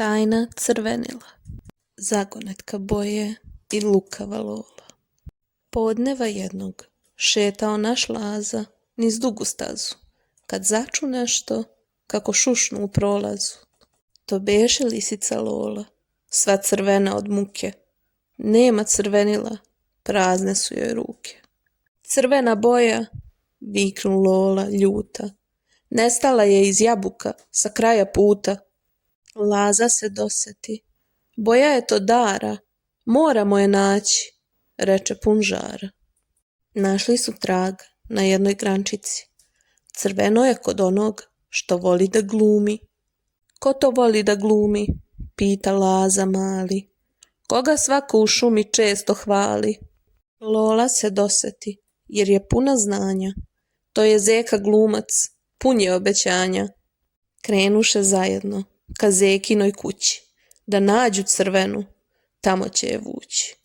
Tajna crvenila, zagonetka boje i lukava lola. Podneva jednog šetao naš Laza niz dugu stazu, kad začu nešto kako šušnu u prolazu. To beše lisica Lola, sva crvena od muke. Nema crvenila, prazne su joj ruke. Crvena boja, viknu Lola ljuta, nestala je iz jabuka sa kraja puta. Laza se doseti, boja je to dara, moramo je naći, reče pun žara. Našli su trag na jednoj grančici, crveno je kod onog što voli da glumi. Ko to voli da glumi, pita Laza mali, koga svako u šumi često hvali. Lola se doseti, jer je puna znanja, to je Zeka glumac, pun je obećanja. Krenuše zajedno ka Zekinoj kući, da nađu crvenu, tamo će je vući.